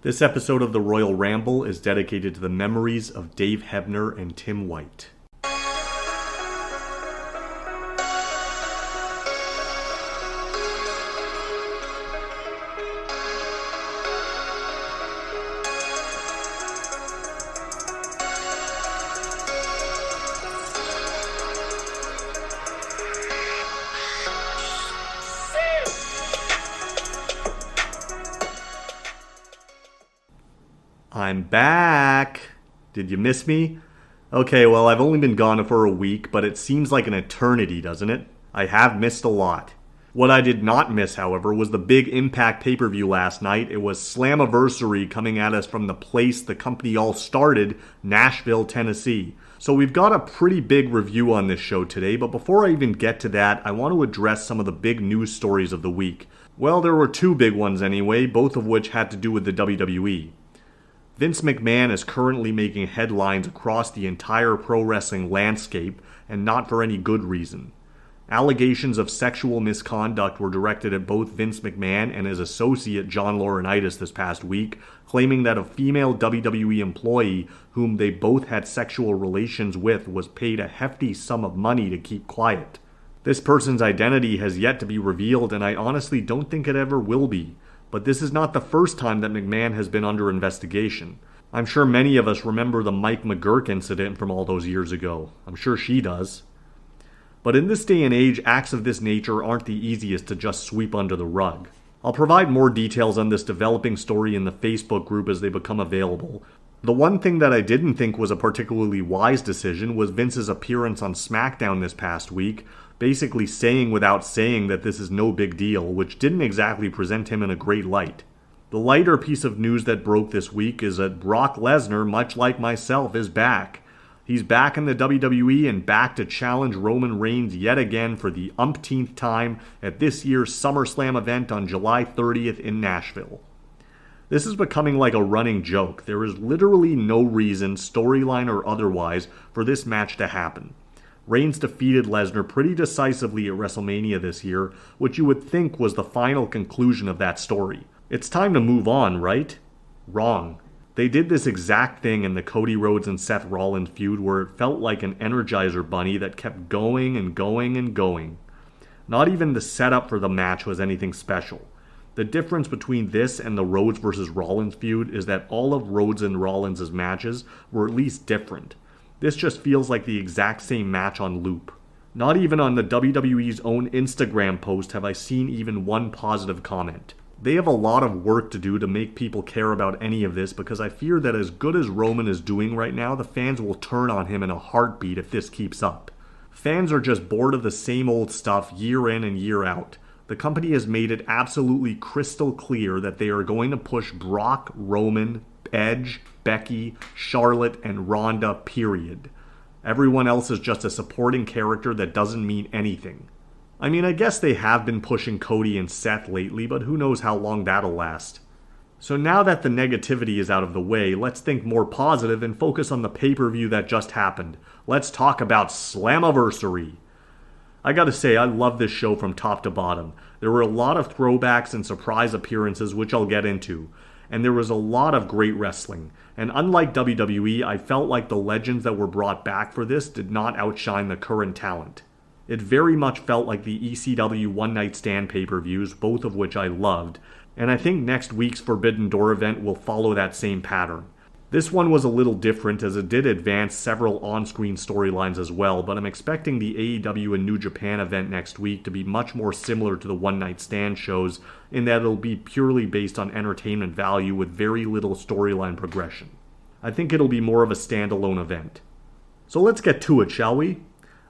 This episode of the Royal Ramble is dedicated to the memories of Dave Hebner and Tim White. I'm back! Did you miss me? Okay, well, I've only been gone for a week, but it seems like an eternity, doesn't it? I have missed a lot. What I did not miss, however, was the big Impact pay-per-view last night. It was Slammiversary coming at us from the place the company all started, Nashville, Tennessee. So we've got a pretty big review on this show today, but before I even get to that, I want to address some of the big news stories of the week. Well, there were two big ones anyway, both of which had to do with the WWE. Vince McMahon is currently making headlines across the entire pro wrestling landscape, and not for any good reason. Allegations of sexual misconduct were directed at both Vince McMahon and his associate John Laurinaitis this past week, claiming that a female WWE employee whom they both had sexual relations with was paid a hefty sum of money to keep quiet. This person's identity has yet to be revealed, and I honestly don't think it ever will be. But this is not the first time that McMahon has been under investigation. I'm sure many of us remember the Mike McGurk incident from all those years ago. I'm sure she does. But in this day and age, acts of this nature aren't the easiest to just sweep under the rug. I'll provide more details on this developing story in the Facebook group as they become available. The one thing that I didn't think was a particularly wise decision was Vince's appearance on SmackDown this past week, basically saying without saying that this is no big deal, which didn't exactly present him in a great light. The lighter piece of news that broke this week is that Brock Lesnar, much like myself, is back. He's back in the WWE and back to challenge Roman Reigns yet again for the umpteenth time at this year's SummerSlam event on July 30th in Nashville. This is becoming like a running joke. There is literally no reason, storyline or otherwise, for this match to happen. Reigns defeated Lesnar pretty decisively at WrestleMania this year, which you would think was the final conclusion of that story. It's time to move on, right? Wrong. They did this exact thing in the Cody Rhodes and Seth Rollins feud where it felt like an Energizer bunny that kept going and going and going. Not even the setup for the match was anything special. The difference between this and the Rhodes vs. Rollins feud is that all of Rhodes and Rollins' matches were at least different. This just feels like the exact same match on loop. Not even on the WWE's own Instagram post have I seen even one positive comment. They have a lot of work to do to make people care about any of this because I fear that as good as Roman is doing right now, the fans will turn on him in a heartbeat if this keeps up. Fans are just bored of the same old stuff year in and year out. The company has made it absolutely crystal clear that they are going to push Brock, Roman, Edge, Becky, Charlotte, and Ronda, period. Everyone else is just a supporting character that doesn't mean anything. I mean, I guess they have been pushing Cody and Seth lately, but who knows how long that'll last. So now that the negativity is out of the way, let's think more positive and focus on the pay-per-view that just happened. Let's talk about Slammiversary. I gotta say, I love this show from top to bottom. There were a lot of throwbacks and surprise appearances, which I'll get into. And there was a lot of great wrestling. And unlike WWE, I felt like the legends that were brought back for this did not outshine the current talent. It very much felt like the ECW One Night Stand pay-per-views, both of which I loved, and I think next week's Forbidden Door event will follow that same pattern. This one was a little different as it did advance several on-screen storylines as well, but I'm expecting the AEW and New Japan event next week to be much more similar to the One Night Stand shows in that it'll be purely based on entertainment value with very little storyline progression. I think it'll be more of a standalone event. So let's get to it, shall we?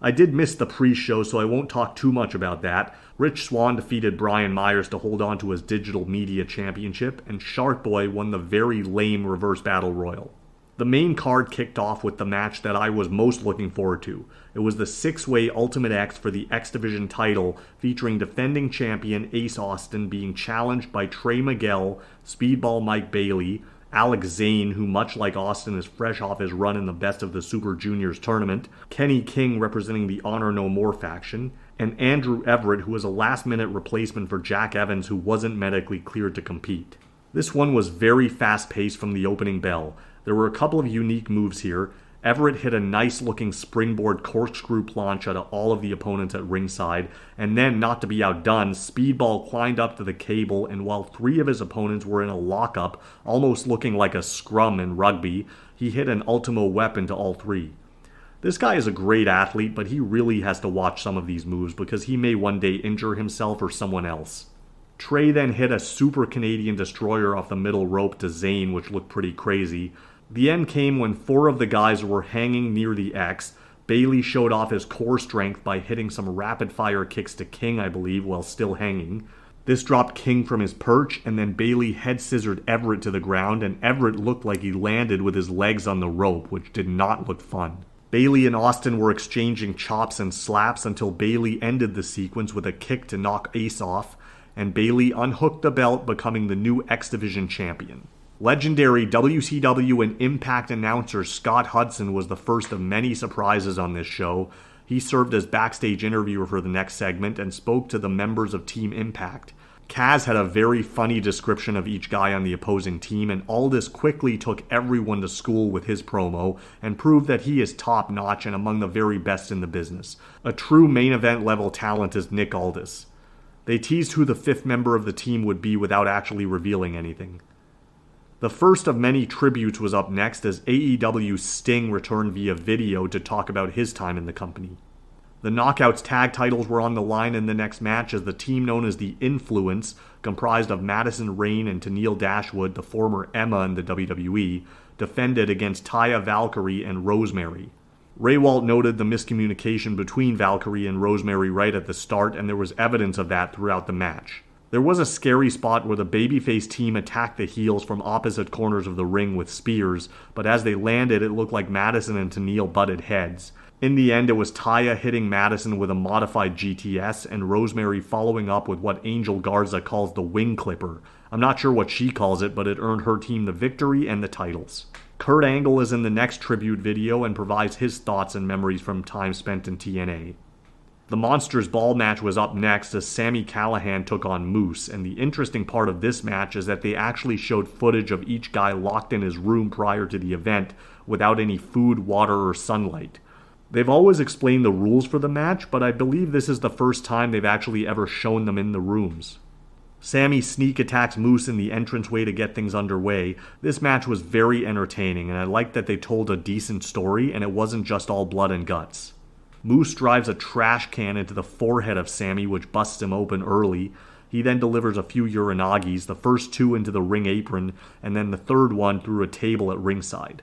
I did miss the pre-show, so I won't talk too much about that. Rich Swann defeated Brian Myers to hold on to his Digital Media Championship, and Shark Boy won the very lame Reverse Battle Royal. The main card kicked off with the match that I was most looking forward to. It was the 6-way Ultimate X for the X Division title, featuring defending champion Ace Austin being challenged by Trey Miguel, Speedball Mike Bailey, Alex Zane, who much like Austin is fresh off his run in the Best of the Super Juniors tournament, Kenny King representing the Honor No More faction, and Andrew Everett, who was a last-minute replacement for Jack Evans who wasn't medically cleared to compete. This one was very fast-paced from the opening bell. There were a couple of unique moves here. Everett hit a nice-looking springboard corkscrew plancha to all of the opponents at ringside, and then, not to be outdone, Speedball climbed up to the cable, and while 3 of his opponents were in a lockup, almost looking like a scrum in rugby, he hit an Ultimo Weapon to all 3. This guy is a great athlete, but he really has to watch some of these moves because he may one day injure himself or someone else. Trey then hit a Super Canadian Destroyer off the middle rope to Zayn, which looked pretty crazy. The end came when 4 of the guys were hanging near the X. Bailey showed off his core strength by hitting some rapid-fire kicks to King, I believe, while still hanging. This dropped King from his perch, and then Bailey head-scissored Everett to the ground, and Everett looked like he landed with his legs on the rope, which did not look fun. Bailey and Austin were exchanging chops and slaps until Bailey ended the sequence with a kick to knock Ace off, and Bailey unhooked the belt, becoming the new X Division champion. Legendary WCW and Impact announcer Scott Hudson was the first of many surprises on this show. He served as backstage interviewer for the next segment and spoke to the members of Team Impact. Kaz had a very funny description of each guy on the opposing team, and Aldis quickly took everyone to school with his promo and proved that he is top-notch and among the very best in the business. A true main event level talent is Nick Aldis. They teased who the 5th member of the team would be without actually revealing anything. The first of many tributes was up next as AEW's Sting returned via video to talk about his time in the company. The Knockouts tag titles were on the line in the next match as the team known as the Influence, comprised of Madison Rayne and Tennille Dashwood, the former Emma in the WWE, defended against Taya Valkyrie and Rosemary. Raywalt noted the miscommunication between Valkyrie and Rosemary right at the start, and there was evidence of that throughout the match. There was a scary spot where the babyface team attacked the heels from opposite corners of the ring with spears, but as they landed, it looked like Madison and Tennille butted heads. In the end, it was Taya hitting Madison with a modified GTS, and Rosemary following up with what Angel Garza calls the wing clipper. I'm not sure what she calls it, but it earned her team the victory and the titles. Kurt Angle is in the next tribute video and provides his thoughts and memories from time spent in TNA. The Monsters Ball match was up next as Sami Callihan took on Moose, and the interesting part of this match is that they actually showed footage of each guy locked in his room prior to the event without any food, water, or sunlight. They've always explained the rules for the match, but I believe this is the first time they've actually ever shown them in the rooms. Sami sneak attacks Moose in the entranceway to get things underway. This match was very entertaining, and I liked that they told a decent story and it wasn't just all blood and guts. Moose drives a trash can into the forehead of Sami, which busts him open early. He then delivers a few Uranagis, the first 2 into the ring apron, and then the third one through a table at ringside.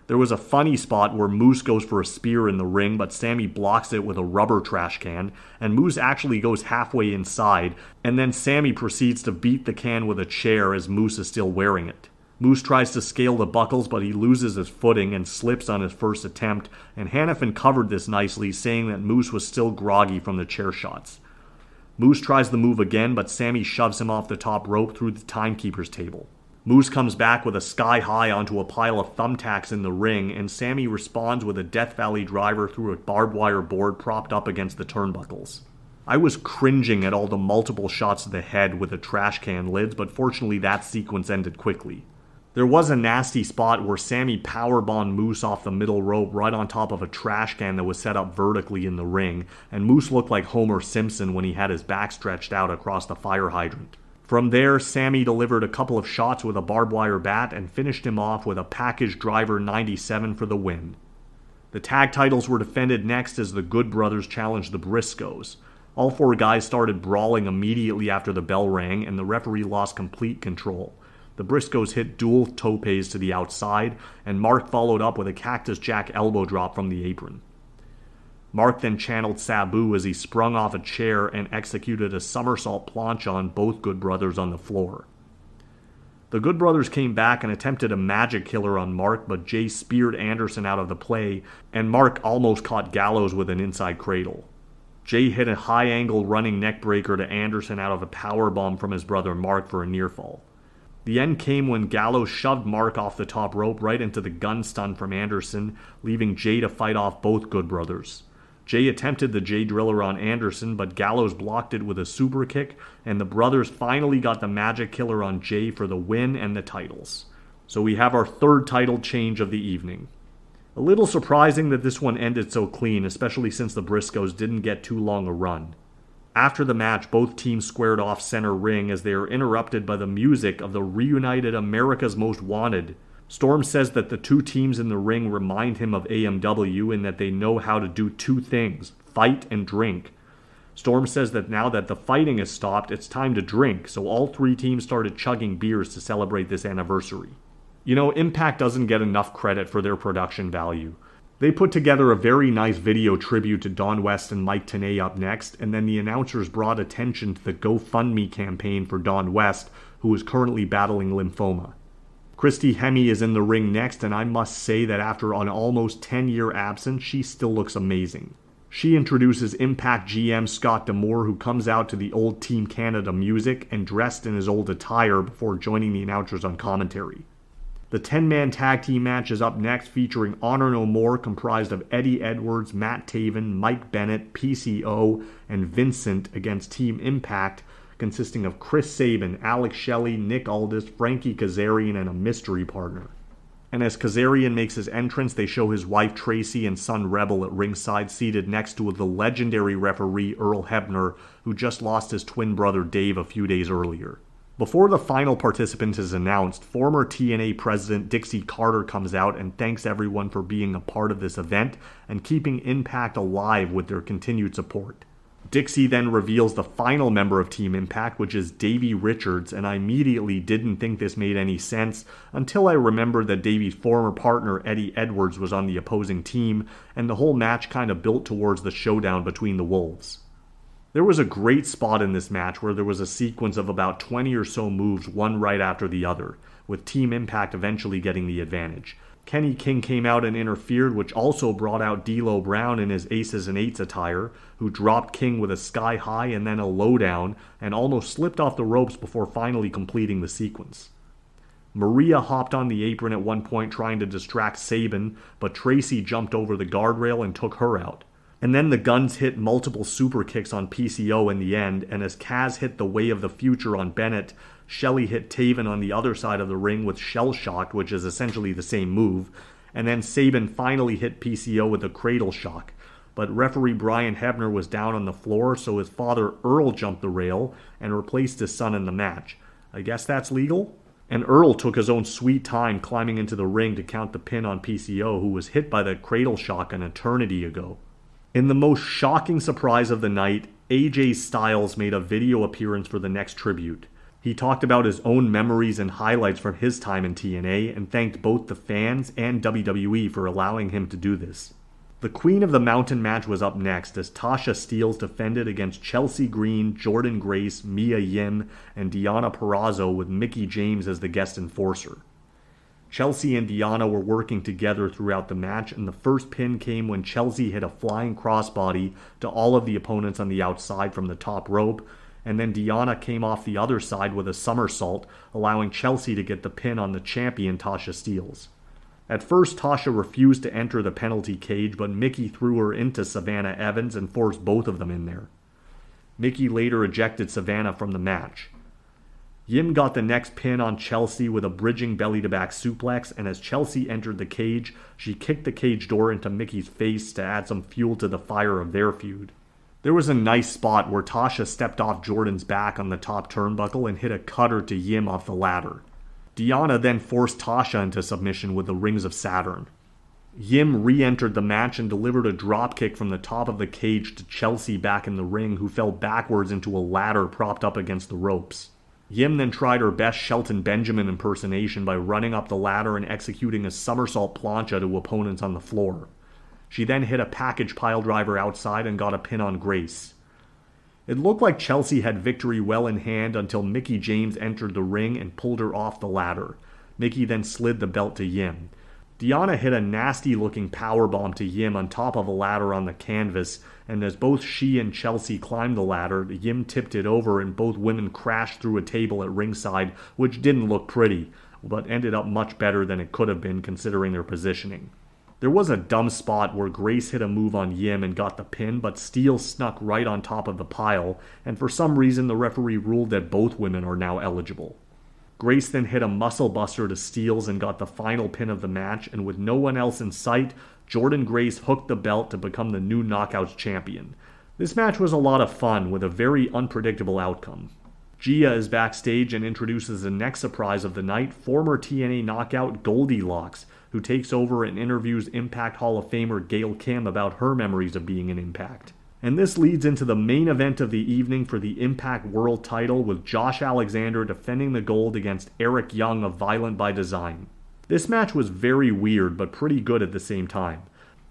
There was a funny spot where Moose goes for a spear in the ring, but Sami blocks it with a rubber trash can, and Moose actually goes halfway inside, and then Sami proceeds to beat the can with a chair as Moose is still wearing it. Moose tries to scale the buckles, but he loses his footing and slips on his first attempt, and Hannafin covered this nicely, saying that Moose was still groggy from the chair shots. Moose tries the move again, but Sami shoves him off the top rope through the timekeeper's table. Moose comes back with a sky high onto a pile of thumbtacks in the ring, and Sami responds with a Death Valley driver through a barbed wire board propped up against the turnbuckles. I was cringing at all the multiple shots to the head with the trash can lids, but fortunately that sequence ended quickly. There was a nasty spot where Sami powerbombed Moose off the middle rope right on top of a trash can that was set up vertically in the ring, and Moose looked like Homer Simpson when he had his back stretched out across the fire hydrant. From there, Sami delivered a couple of shots with a barbed wire bat and finished him off with a package driver 97 for the win. The tag titles were defended next as the Good Brothers challenged the Briscoes. All 4 guys started brawling immediately after the bell rang, and the referee lost complete control. The Briscoes hit dual topes to the outside, and Mark followed up with a Cactus Jack elbow drop from the apron. Mark then channeled Sabu as he sprung off a chair and executed a somersault plancha on both Good Brothers on the floor. The Good Brothers came back and attempted a magic killer on Mark, but Jay speared Anderson out of the play, and Mark almost caught Gallows with an inside cradle. Jay hit a high-angle running neckbreaker to Anderson out of a powerbomb from his brother Mark for a near fall. The end came when Gallows shoved Mark off the top rope right into the gun stun from Anderson, leaving Jay to fight off both Good Brothers. Jay attempted the Jay Driller on Anderson, but Gallows blocked it with a super kick, and the brothers finally got the Magic Killer on Jay for the win and the titles. So we have our third title change of the evening. A little surprising that this one ended so clean, especially since the Briscoes didn't get too long a run. After the match, both teams squared off center ring as they are interrupted by the music of the reunited America's Most Wanted. Storm says that the two teams in the ring remind him of AMW in that they know how to do two things, fight and drink. Storm says that now that the fighting has stopped, it's time to drink, so all three teams started chugging beers to celebrate this anniversary. You know, Impact doesn't get enough credit for their production value. They put together a very nice video tribute to Don West and Mike Tenay up next, and then the announcers brought attention to the GoFundMe campaign for Don West, who is currently battling lymphoma. Christy Hemme is in the ring next, and I must say that after an almost 10-year absence, she still looks amazing. She introduces Impact GM Scott D'Amore, who comes out to the old Team Canada music and dressed in his old attire before joining the announcers on commentary. The 10-man tag team match is up next, featuring Honor No More, comprised of Eddie Edwards, Matt Taven, Mike Bennett, PCO, and Vincent against Team Impact, consisting of Chris Sabin, Alex Shelley, Nick Aldis, Frankie Kazarian, and a mystery partner. And as Kazarian makes his entrance, they show his wife Tracy and son Rebel at ringside, seated next to the legendary referee Earl Hebner, who just lost his twin brother Dave a few days earlier. Before the final participant is announced, former TNA president Dixie Carter comes out and thanks everyone for being a part of this event and keeping Impact alive with their continued support. Dixie then reveals the final member of Team Impact, which is Davey Richards, and I immediately didn't think this made any sense until I remembered that Davey's former partner Eddie Edwards was on the opposing team, and the whole match kind of built towards the showdown between the Wolves. There was a great spot in this match where there was a sequence of about 20 or so moves, one right after the other, with Team Impact eventually getting the advantage. Kenny King came out and interfered, which also brought out D'Lo Brown in his Aces and Eights attire, who dropped King with a sky high and then a lowdown, and almost slipped off the ropes before finally completing the sequence. Maria hopped on the apron at one point trying to distract Sabin, but Tracy jumped over the guardrail and took her out. And then the Guns hit multiple super kicks on PCO in the end, and as Kaz hit the Way of the Future on Bennett, Shelley hit Taven on the other side of the ring with Shell Shock, which is essentially the same move, and then Sabin finally hit PCO with a Cradle Shock. But referee Brian Hebner was down on the floor, so his father Earl jumped the rail and replaced his son in the match. I guess that's legal? And Earl took his own sweet time climbing into the ring to count the pin on PCO, who was hit by the Cradle Shock an eternity ago. In the most shocking surprise of the night, AJ Styles made a video appearance for the next tribute. He talked about his own memories and highlights from his time in TNA and thanked both the fans and WWE for allowing him to do this. The Queen of the Mountain match was up next as Tasha Steelz defended against Chelsea Green, Jordan Grace, Mia Yim, and Deonna Purrazzo with Mickie James as the guest enforcer. Chelsea and Deonna were working together throughout the match, and the first pin came when Chelsea hit a flying crossbody to all of the opponents on the outside from the top rope, and then Deonna came off the other side with a somersault, allowing Chelsea to get the pin on the champion Tasha Steelz. At first, Tasha refused to enter the penalty cage, but Mickie threw her into Savannah Evans and forced both of them in there. Mickie later ejected Savannah from the match. Yim got the next pin on Chelsea with a bridging belly-to-back suplex, and as Chelsea entered the cage, she kicked the cage door into Mickey's face to add some fuel to the fire of their feud. There was a nice spot where Tasha stepped off Jordan's back on the top turnbuckle and hit a cutter to Yim off the ladder. Deonna then forced Tasha into submission with the Rings of Saturn. Yim re-entered the match and delivered a dropkick from the top of the cage to Chelsea back in the ring, who fell backwards into a ladder propped up against the ropes. Yim then tried her best Shelton Benjamin impersonation by running up the ladder and executing a somersault plancha to opponents on the floor. She then hit a package piledriver outside and got a pin on Grace. It looked like Chelsea had victory well in hand until Mickie James entered the ring and pulled her off the ladder. Mickie then slid the belt to Yim. Deonna hit a nasty-looking powerbomb to Yim on top of a ladder on the canvas, and as both she and Chelsea climbed the ladder, Yim tipped it over and both women crashed through a table at ringside, which didn't look pretty, but ended up much better than it could have been considering their positioning. There was a dumb spot where Grace hit a move on Yim and got the pin, but Steele snuck right on top of the pile, and for some reason the referee ruled that both women are now eligible. Grace then hit a muscle buster to Steele's and got the final pin of the match, and with no one else in sight, Jordynne Grace hooked the belt to become the new Knockouts champion. This match was a lot of fun, with a very unpredictable outcome. Gia is backstage and introduces the next surprise of the night, former TNA Knockout Goldilocks, who takes over and interviews Impact Hall of Famer Gail Kim about her memories of being in Impact. And this leads into the main event of the evening for the Impact World title, with Josh Alexander defending the gold against Eric Young of Violent by Design. This match was very weird, but pretty good at the same time.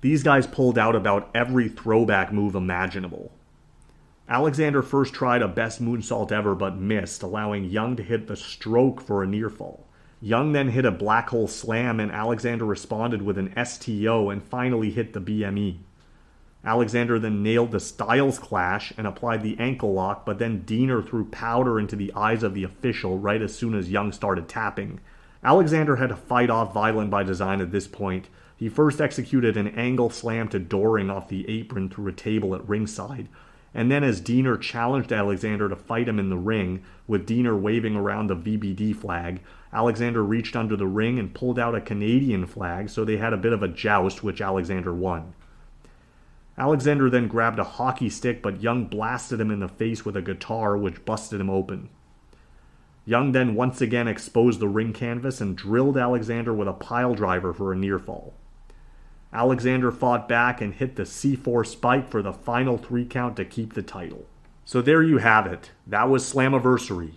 These guys pulled out about every throwback move imaginable. Alexander first tried a best moonsault ever but missed, allowing Young to hit the stroke for a near fall. Young then hit a black hole slam and Alexander responded with an STO and finally hit the BME. Alexander then nailed the Styles Clash and applied the ankle lock, but then Diener threw powder into the eyes of the official right as soon as Young started tapping. Alexander had to fight off Violent by Design at this point. He first executed an angle slam to Doring off the apron through a table at ringside, and then as Diener challenged Alexander to fight him in the ring, with Diener waving around the VBD flag, Alexander reached under the ring and pulled out a Canadian flag, so they had a bit of a joust, which Alexander won. Alexander then grabbed a hockey stick, but Young blasted him in the face with a guitar, which busted him open. Young then once again exposed the ring canvas and drilled Alexander with a pile driver for a near fall. Alexander fought back and hit the C4 spike for the final 3 count to keep the title. So there you have it. That was Slammiversary.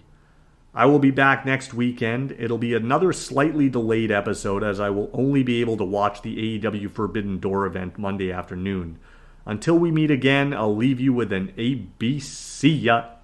I will be back next weekend. It'll be another slightly delayed episode, as I will only be able to watch the AEW Forbidden Door event Monday afternoon. Until we meet again, I'll leave you with an ABC.